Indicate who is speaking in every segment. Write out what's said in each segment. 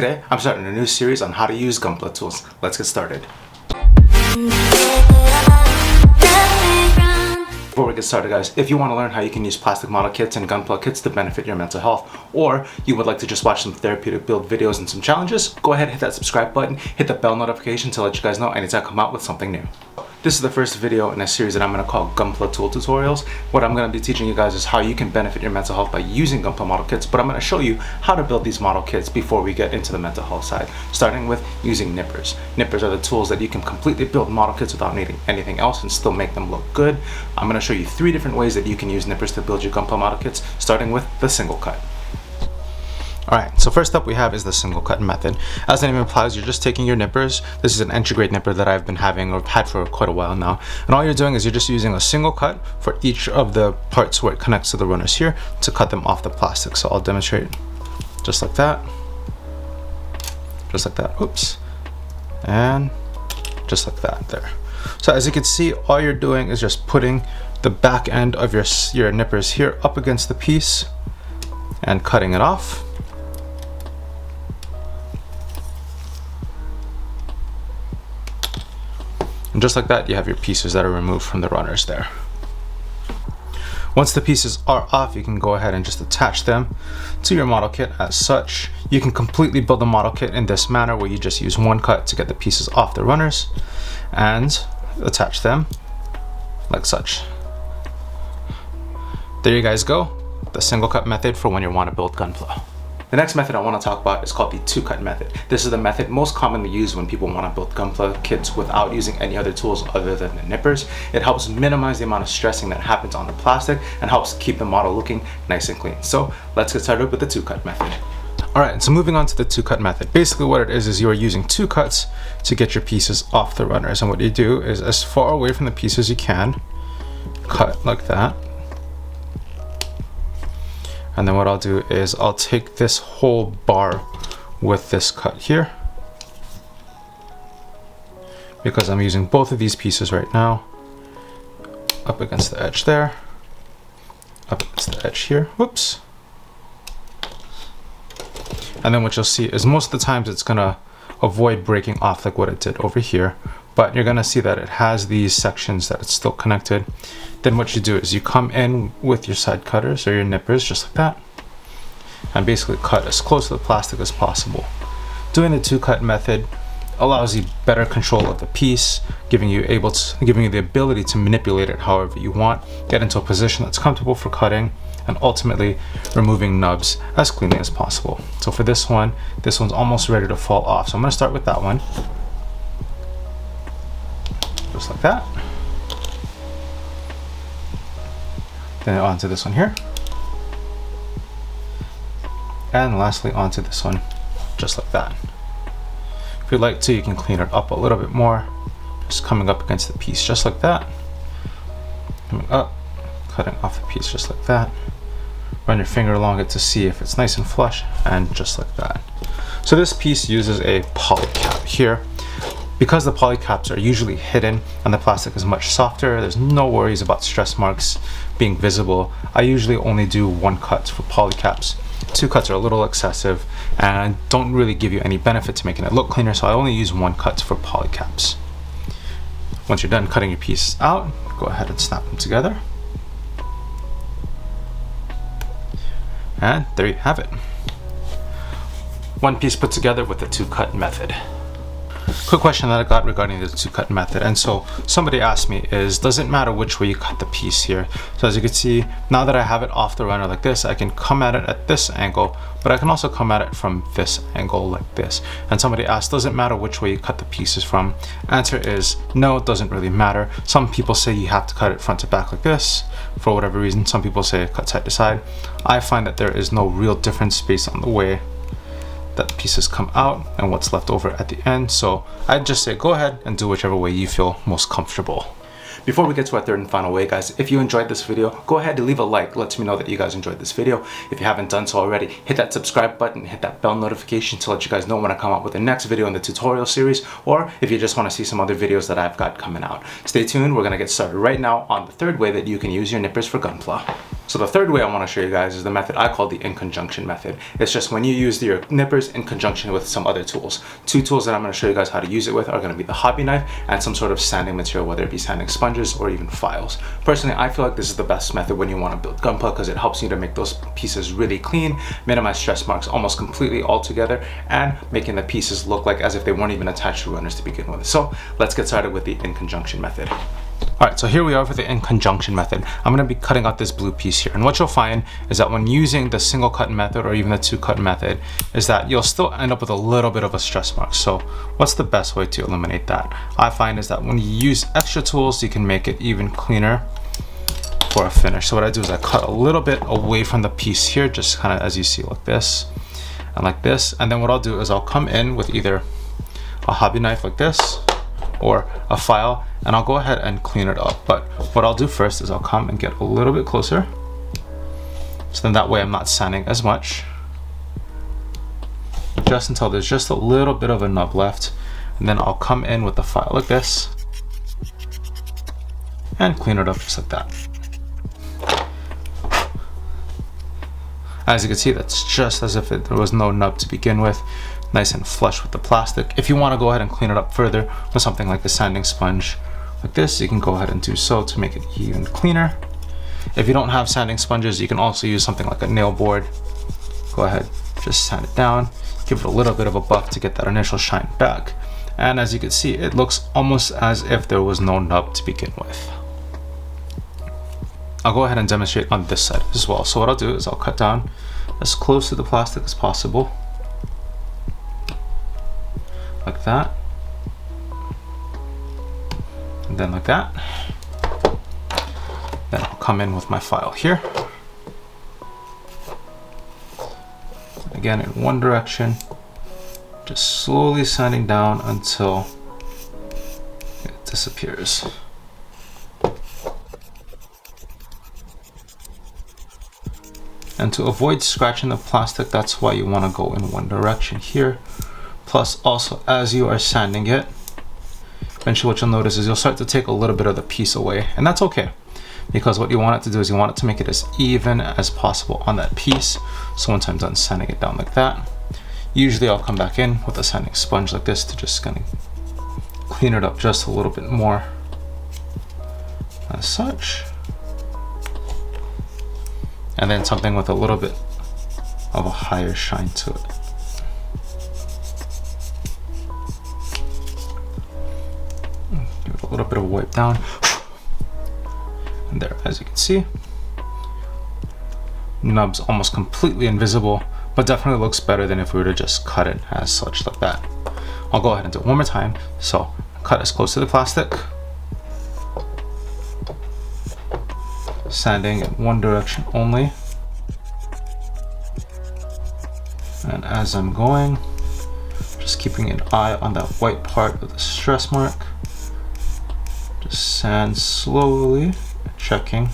Speaker 1: Today, I'm starting a new series on how to use Gunpla tools. Let's get started. Before we get started, guys, if you want to learn how you can use plastic model kits and Gunpla kits to benefit your mental health, or you would like to just watch some therapeutic build videos and some challenges, go ahead and hit that subscribe button, hit the bell notification to let you guys know anytime I come out with something new. This is the first video in a series that I'm going to call Gunpla tool tutorials. What I'm going to be teaching you guys is how you can benefit your mental health by using Gunpla model kits, but I'm going to show you how to build these model kits before we get into the mental health side, starting with using nippers. Nippers are the tools that you can completely build model kits without needing anything else and still make them look good. I'm going to show you 3 different ways that you can use nippers to build your Gunpla model kits, starting with the single cut. Alright, so first up we have is the single cut method. As the name implies, you're just taking your nippers. This is an entry grade nipper that I've been having or had for quite a while now. And all you're doing is you're just using a single cut for each of the parts where it connects to the runners here to cut them off the plastic. So I'll demonstrate just like that. Just like that. Oops. And just like that there. So as you can see, all you're doing is just putting the back end of your nippers here up against the piece and cutting it off. And just like that, you have your pieces that are removed from the runners there. Once the pieces are off, you can go ahead and just attach them to your model kit as such. You can completely build a model kit in this manner where you just use one cut to get the pieces off the runners and attach them like such. There you guys go, the single cut method for when you want to build Gunpla. The next method I want to talk about is called the 2-cut method. This is the method most commonly used when people want to build Gunpla kits without using any other tools other than the nippers. It helps minimize the amount of stressing that happens on the plastic and helps keep the model looking nice and clean. So let's get started with the 2-cut method. Alright, so moving on to the 2-cut method. Basically what it is you are using 2 cuts to get your pieces off the runners. And what you do is as far away from the piece as you can, cut like that. And then what I'll do is I'll take this whole bar with this cut here, because I'm using both of these pieces right now, up against the edge there, up against the edge here, whoops. And then what you'll see is most of the times it's gonna avoid breaking off like what it did over here, but you're gonna see that it has these sections that it's still connected. Then what you do is you come in with your side cutters or your nippers just like that and basically cut as close to the plastic as possible. Doing the 2-cut method allows you better control of the piece, giving you the ability to manipulate it however you want, get into a position that's comfortable for cutting, and ultimately removing nubs as cleanly as possible. So for this one's almost ready to fall off. So I'm gonna start with that one. Just like that. Then onto this one here. And lastly onto this one, just like that. If you'd like to, you can clean it up a little bit more. Just coming up against the piece just like that. Coming up, cutting off the piece just like that. Run your finger along it to see if it's nice and flush, and just like that. So this piece uses a poly cap here. Because the poly caps are usually hidden and the plastic is much softer, there's no worries about stress marks being visible. I usually only do 1 cut for poly caps. 2 cuts are a little excessive and don't really give you any benefit to making it look cleaner, so I only use 1 cut for poly caps. Once you're done cutting your piece out, go ahead and snap them together. And there you have it. 1 piece put together with the 2-cut method. Quick question that I got regarding the 2-cut method, and so somebody asked me is, does it matter which way you cut the piece here? So as you can see, now that I have it off the runner like this, I can come at it at this angle, but I can also come at it from this angle like this. And somebody asked, does it matter which way you cut the pieces from? Answer is no, it doesn't really matter. Some people say you have to cut it front to back like this for whatever reason. Some people say cut side to side. I find that there is no real difference based on the way that the pieces come out and what's left over at the end. So I'd just say go ahead and do whichever way you feel most comfortable. Before we get to our third and final way, guys, if you enjoyed this video, go ahead and leave a like. Lets me know that you guys enjoyed this video. If you haven't done so already, hit that subscribe button, hit that bell notification to let you guys know when I come out with the next video in the tutorial series, or if you just want to see some other videos that I've got coming out. Stay tuned, we're going to get started right now on the third way that you can use your nippers for Gunpla. So the third way I want to show you guys is the method I call the in conjunction method. It's just when you use your nippers in conjunction with some other tools. Two tools that I'm going to show you guys how to use it with are going to be the hobby knife and some sort of sanding material, whether it be sanding sponges or even files. Personally, I feel like this is the best method when you want to build Gunpla because it helps you to make those pieces really clean, minimize stress marks almost completely all together, and making the pieces look like as if they weren't even attached to runners to begin with. So let's get started with the in conjunction method. All right, so here we are for the in conjunction method. I'm gonna be cutting out this blue piece here. And what you'll find is that when using the single cut method or even the two cut method is that you'll still end up with a little bit of a stress mark. So what's the best way to eliminate that? I find is that when you use extra tools, you can make it even cleaner for a finish. So what I do is I cut a little bit away from the piece here, just kind of as you see like this and like this. And then what I'll do is I'll come in with either a hobby knife like this or a file, and I'll go ahead and clean it up. But what I'll do first is I'll come and get a little bit closer. So then that way I'm not sanding as much. Just until there's just a little bit of a nub left. And then I'll come in with the file like this and clean it up just like that. As you can see, that's just as if there was no nub to begin with. Nice and flush with the plastic. If you want to go ahead and clean it up further with something like a sanding sponge like this, you can go ahead and do so to make it even cleaner. If you don't have sanding sponges, you can also use something like a nail board. Go ahead, just sand it down, give it a little bit of a buff to get that initial shine back. And as you can see, it looks almost as if there was no nub to begin with. I'll go ahead and demonstrate on this side as well. So what I'll do is I'll cut down as close to the plastic as possible. Like that, and then like that. Then I'll come in with my file here. Again, in one direction, just slowly sanding down until it disappears. And to avoid scratching the plastic, that's why you want to go in one direction here. Plus also, as you are sanding it, eventually what you'll notice is you'll start to take a little bit of the piece away, and that's okay, because what you want it to do is you want it to make it as even as possible on that piece. So once I'm done sanding it down like that, usually I'll come back in with a sanding sponge like this to just kind of clean it up just a little bit more, as such. And then something with a little bit of a higher shine to it. A little bit of a wipe down, and there, as you can see, nub's almost completely invisible, but definitely looks better than if we were to just cut it as such like that. I'll go ahead and do it one more time. So cut as close to the plastic, sanding in one direction only, and as I'm going, just keeping an eye on that white part of the stress mark. Just sand slowly, checking.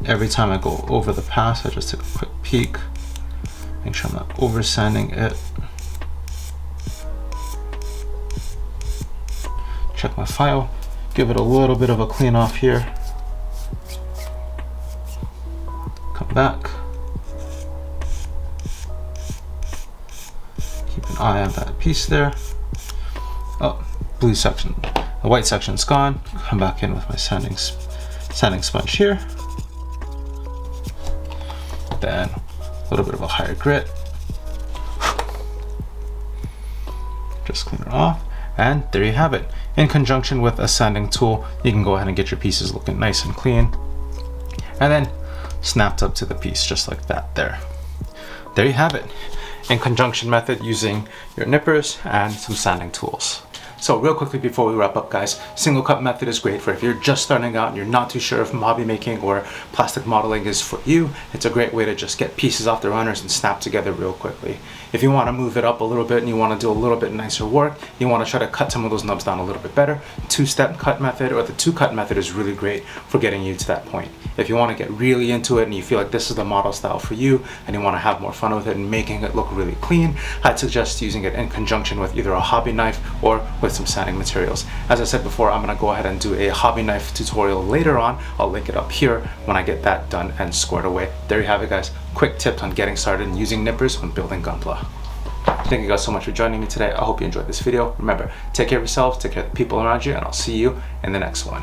Speaker 1: Every time I go over the pass, I just take a quick peek, make sure I'm not over sanding it. Check my file, give it a little bit of a clean off here. Come back. Keep an eye on that piece there. Oh, blue section, the white section's gone. Come back in with my sanding sponge here. Then a little bit of a higher grit. Just clean it off, and there you have it. In conjunction with a sanding tool, you can go ahead and get your pieces looking nice and clean, and then snapped up to the piece just like that. There you have it. In conjunction method using your nippers and some sanding tools. So real quickly before we wrap up, guys, single cut method is great for if you're just starting out and you're not too sure if hobby making or plastic modeling is for you. It's a great way to just get pieces off the runners and snap together real quickly. If you want to move it up a little bit and you want to do a little bit nicer work, you want to try to cut some of those nubs down a little bit better, two-step cut method or the two-cut method is really great for getting you to that point. If you want to get really into it and you feel like this is the model style for you and you want to have more fun with it and making it look really clean, I'd suggest using it in conjunction with either a hobby knife or with with some sanding materials. As I said before, I'm gonna go ahead and do a hobby knife tutorial later on. I'll link it up here when I get that done and squared away. There you have it, guys. Quick tips on getting started and using nippers when building Gunpla. Thank you guys so much for joining me today. I hope you enjoyed this video. Remember, take care of yourselves, take care of the people around you, and I'll see you in the next one.